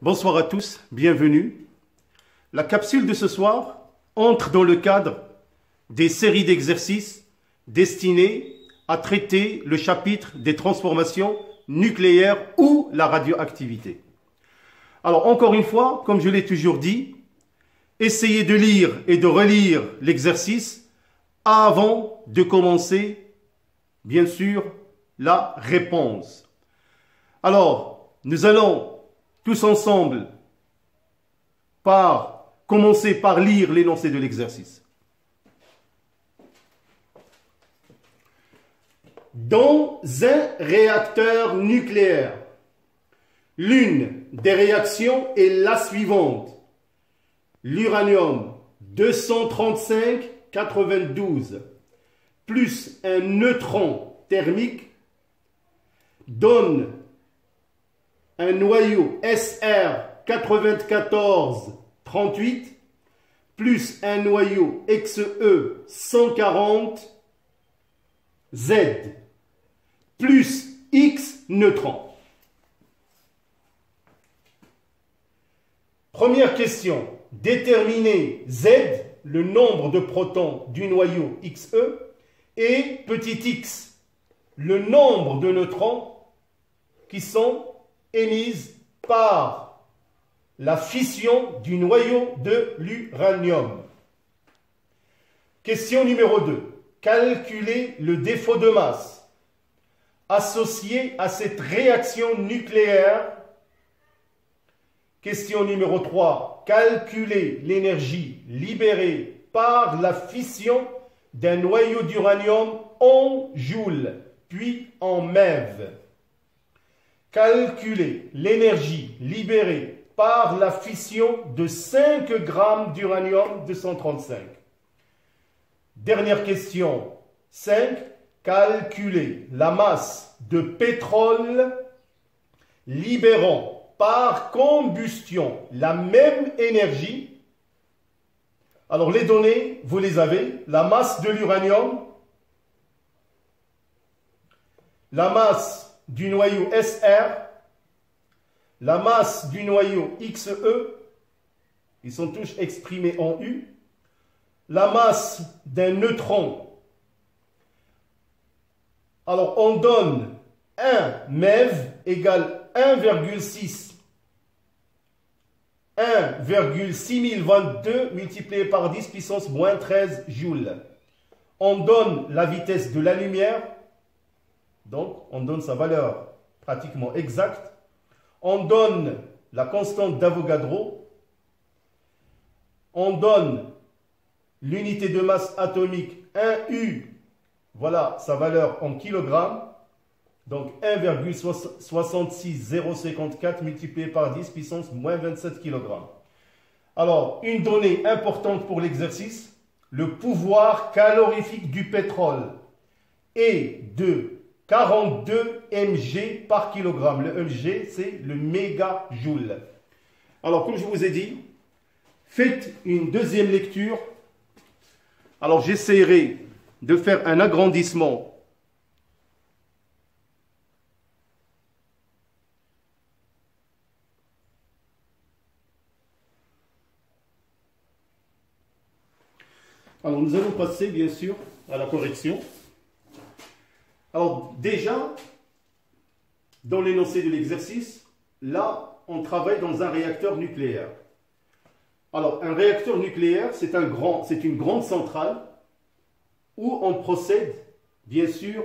Bonsoir à tous, bienvenue. La capsule de ce soir entre dans le cadre des séries d'exercices destinés à traiter le chapitre des transformations nucléaires ou la radioactivité. Alors encore une fois, comme je l'ai toujours dit, essayez de lire et de relire l'exercice avant de commencer, bien sûr, la réponse. Alors, nous allons tous ensemble commencer par lire l'énoncé de l'exercice. Dans un réacteur nucléaire, l'une des réactions est la suivante. L'uranium 235-92 plus un neutron thermique donne un noyau SR 94-38 plus un noyau XE 140 Z plus X neutrons. Première question. Déterminer Z, le nombre de protons du noyau XE, et petit x, le nombre de neutrons qui sont émises par la fission du noyau de l'uranium. Question numéro 2. Calculer le défaut de masse associé à cette réaction nucléaire. Question numéro 3. Calculer l'énergie libérée par la fission d'un noyau d'uranium en joules, puis en MeV. Calculer l'énergie libérée par la fission de 5 grammes d'uranium-235. Dernière question. 5. Calculer la masse de pétrole libérant par combustion la même énergie. Alors les données, vous les avez. La masse de l'uranium, la masse du noyau SR, la masse du noyau XE, ils sont tous exprimés en U, la masse d'un neutron. Alors on donne 1 MeV égale 1,6022 multiplié par 10 puissance moins 13 joules. On donne la vitesse de la lumière, donc on donne sa valeur pratiquement exacte. On donne la constante d'Avogadro. On donne l'unité de masse atomique 1U, voilà sa valeur en kilogrammes. Donc 1,66054 multiplié par 10 puissance moins 27 kg. Alors, une donnée importante pour l'exercice, le pouvoir calorifique du pétrole est de 42 mg par kilogramme. Le mg, c'est le mégajoule. Alors, comme je vous ai dit, faites une deuxième lecture. Alors, j'essaierai de faire un agrandissement . Alors, nous allons passer, bien sûr, à la correction. Alors, déjà, dans l'énoncé de l'exercice, là, on travaille dans un réacteur nucléaire. Alors, un réacteur nucléaire, c'est une grande centrale où on procède, bien sûr,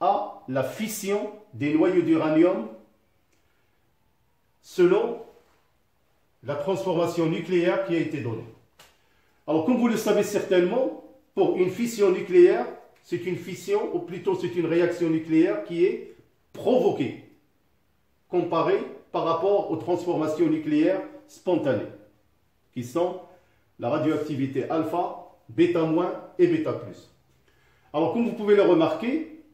à la fission des noyaux d'uranium selon la transformation nucléaire qui a été donnée. Alors, comme vous le savez certainement, pour une fission nucléaire, c'est une fission, ou plutôt c'est une réaction nucléaire qui est provoquée, comparée par rapport aux transformations nucléaires spontanées, qui sont la radioactivité alpha, bêta- et bêta+. Alors, comme vous pouvez le remarquer,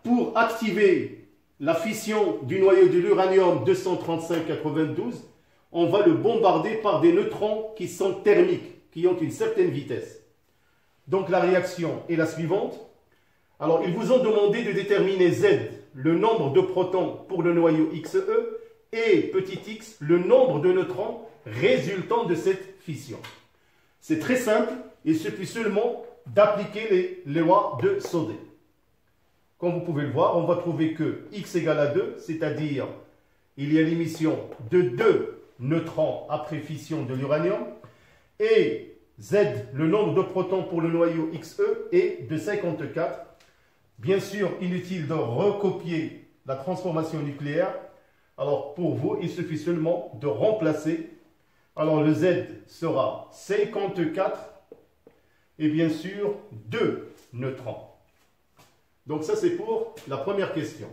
pour activer la fission du noyau de l'uranium 235-92, on va le bombarder par des neutrons qui sont thermiques, qui ont une certaine vitesse. Donc la réaction est la suivante. Alors ils vous ont demandé de déterminer Z, le nombre de protons pour le noyau XE, et petit x, le nombre de neutrons résultant de cette fission. C'est très simple, il suffit seulement d'appliquer les lois de Sodé. Comme vous pouvez le voir, on va trouver que x égale à 2, c'est-à-dire il y a l'émission de 2 neutrons après fission de l'uranium, et Z, le nombre de protons pour le noyau XE, est de 54. Bien sûr, inutile de recopier la transformation nucléaire. Alors pour vous, il suffit seulement de remplacer. Alors le Z sera 54 et bien sûr 2 neutrons. Donc ça c'est pour la première question.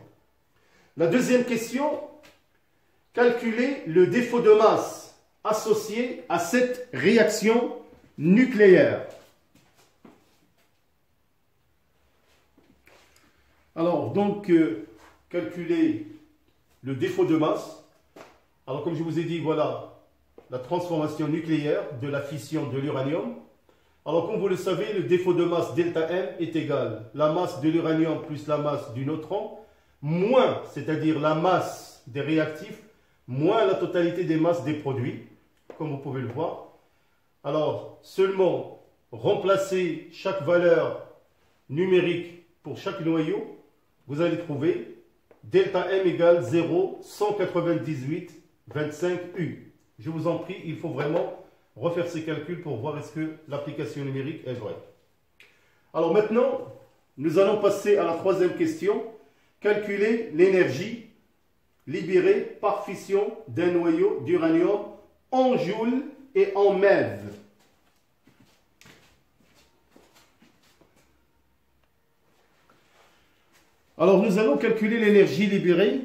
La deuxième question, calculer le défaut de masse associé à cette réaction nucléaire. Alors donc calculer le défaut de masse. Alors comme je vous ai dit, voilà la transformation nucléaire de la fission de l'uranium. Alors comme vous le savez, le défaut de masse delta M est égal la masse de l'uranium plus la masse du neutron, moins, c'est-à-dire la masse des réactifs, moins la totalité des masses des produits, comme vous pouvez le voir. Alors seulement remplacer chaque valeur numérique pour chaque noyau, vous allez trouver delta M égale 0,198,25 U. Je vous en prie, il faut vraiment refaire ces calculs pour voir est-ce que l'application numérique est vraie. Alors maintenant, nous allons passer à la troisième question. Calculer l'énergie libérée par fission d'un noyau d'uranium en joules et en MeV. Alors nous allons calculer l'énergie libérée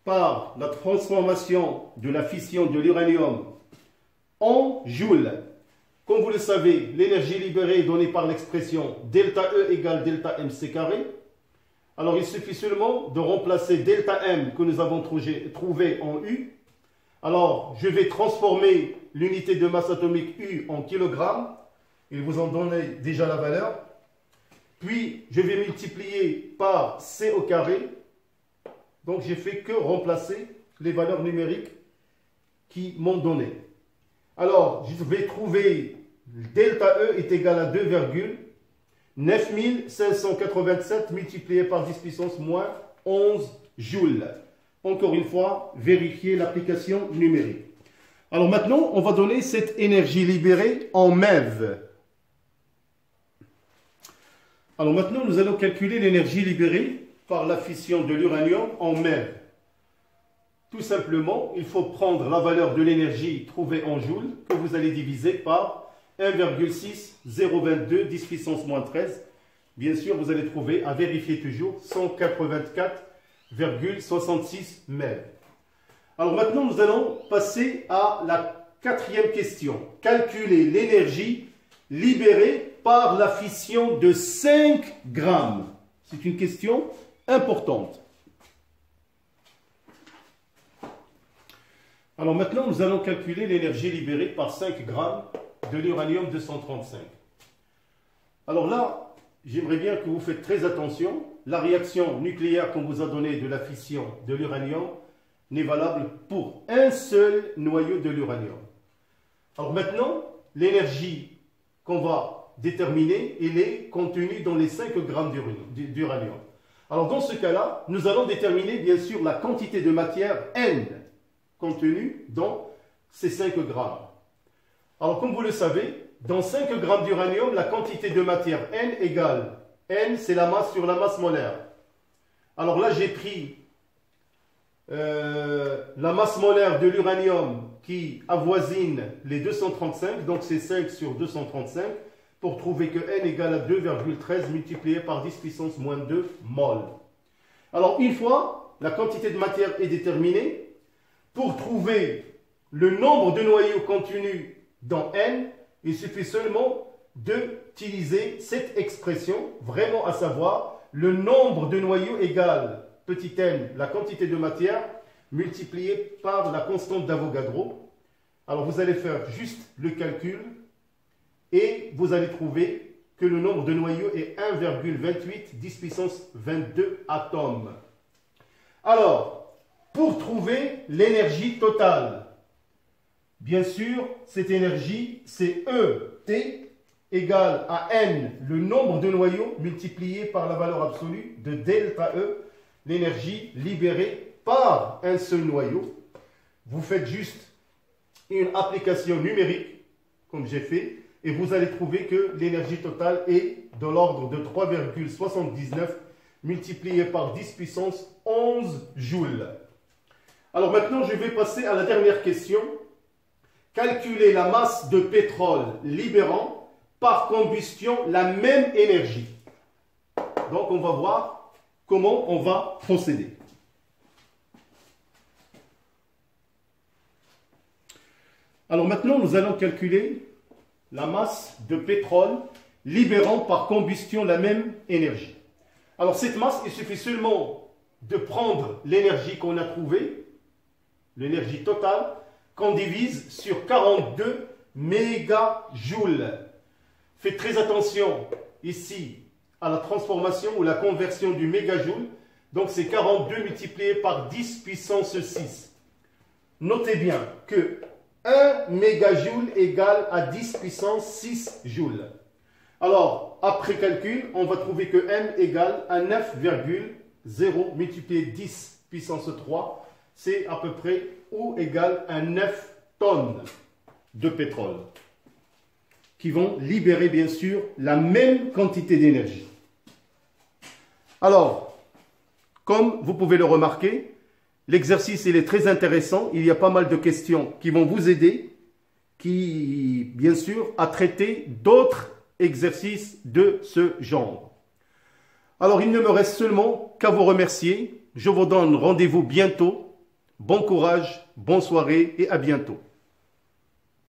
par la transformation de la fission de l'uranium en joules. Comme vous le savez, l'énergie libérée est donnée par l'expression delta E égale delta MC carré. Alors il suffit seulement de remplacer delta M que nous avons trouvé en U. Alors je vais transformer l'unité de masse atomique U en kilogrammes. Il vous en donne déjà la valeur. Puis je vais multiplier par C au carré. Donc j'ai fait que remplacer les valeurs numériques qui m'ont donné. Alors je vais trouver delta E est égal à 2,9587 multiplié par 10 puissance moins 11 joules. Encore une fois, vérifier l'application numérique. Alors maintenant, on va donner cette énergie libérée en MeV. Alors maintenant, nous allons calculer l'énergie libérée par la fission de l'uranium en MeV. Tout simplement, il faut prendre la valeur de l'énergie trouvée en joules que vous allez diviser par 1,6022 10 puissance moins 13. Bien sûr, vous allez trouver, à vérifier toujours, 184,66 MeV. Alors maintenant, nous allons passer à la quatrième question. Calculer l'énergie libérée par la fission de 5 grammes. C'est une question importante. Alors maintenant, nous allons calculer l'énergie libérée par 5 grammes de l'uranium 235. Alors là, j'aimerais bien que vous faites très attention. La réaction nucléaire qu'on vous a donnée de la fission de l'uranium n'est valable pour un seul noyau de l'uranium. Alors maintenant, l'énergie qu'on va déterminer, elle est contenue dans les 5 grammes d'uranium. Alors dans ce cas-là, nous allons déterminer bien sûr la quantité de matière N contenue dans ces 5 grammes. Alors comme vous le savez, dans 5 grammes d'uranium, la quantité de matière N égale N, c'est la masse sur la masse molaire. Alors là, j'ai pris la masse molaire de l'uranium qui avoisine les 235, donc c'est 5 sur 235, pour trouver que N égale à 2,13 multiplié par 10 puissance moins 2 mol. Alors une fois la quantité de matière est déterminée, pour trouver le nombre de noyaux contenus dans N, il suffit seulement d'utiliser cette expression, vraiment à savoir le nombre de noyaux égale petit n, la quantité de matière, multiplié par la constante d'Avogadro. Alors vous allez faire juste le calcul et vous allez trouver que le nombre de noyaux est 1,28 10 puissance 22 atomes. Alors, pour trouver l'énergie totale. Bien sûr, cette énergie, c'est ET égale à N, le nombre de noyaux multiplié par la valeur absolue de delta E, l'énergie libérée par un seul noyau. Vous faites juste une application numérique, comme j'ai fait, et vous allez trouver que l'énergie totale est de l'ordre de 3,79 multiplié par 10 puissance 11 joules. Alors maintenant, je vais passer à la dernière question. Calculer la masse de pétrole libérant par combustion la même énergie. Donc on va voir comment on va procéder. Alors maintenant, nous allons calculer la masse de pétrole libérant par combustion la même énergie. Alors cette masse, il suffit seulement de prendre l'énergie qu'on a trouvée, l'énergie totale, qu'on divise sur 42 mégajoules. Faites très attention ici à la transformation ou la conversion du mégajoule. Donc c'est 42 multiplié par 10 puissance 6. Notez bien que 1 mégajoule égale à 10 puissance 6 joules. Alors, après calcul, on va trouver que M égale à 9,0 multiplié 10 puissance 3. C'est à peu près ou égale à 9 tonnes de pétrole qui vont libérer bien sûr la même quantité d'énergie. Alors, comme vous pouvez le remarquer, l'exercice il est très intéressant. Il y a pas mal de questions qui vont vous aider, qui bien sûr à traiter d'autres exercices de ce genre. Alors il ne me reste seulement qu'à vous remercier. Je vous donne rendez-vous bientôt. Bon courage, bonne soirée et à bientôt.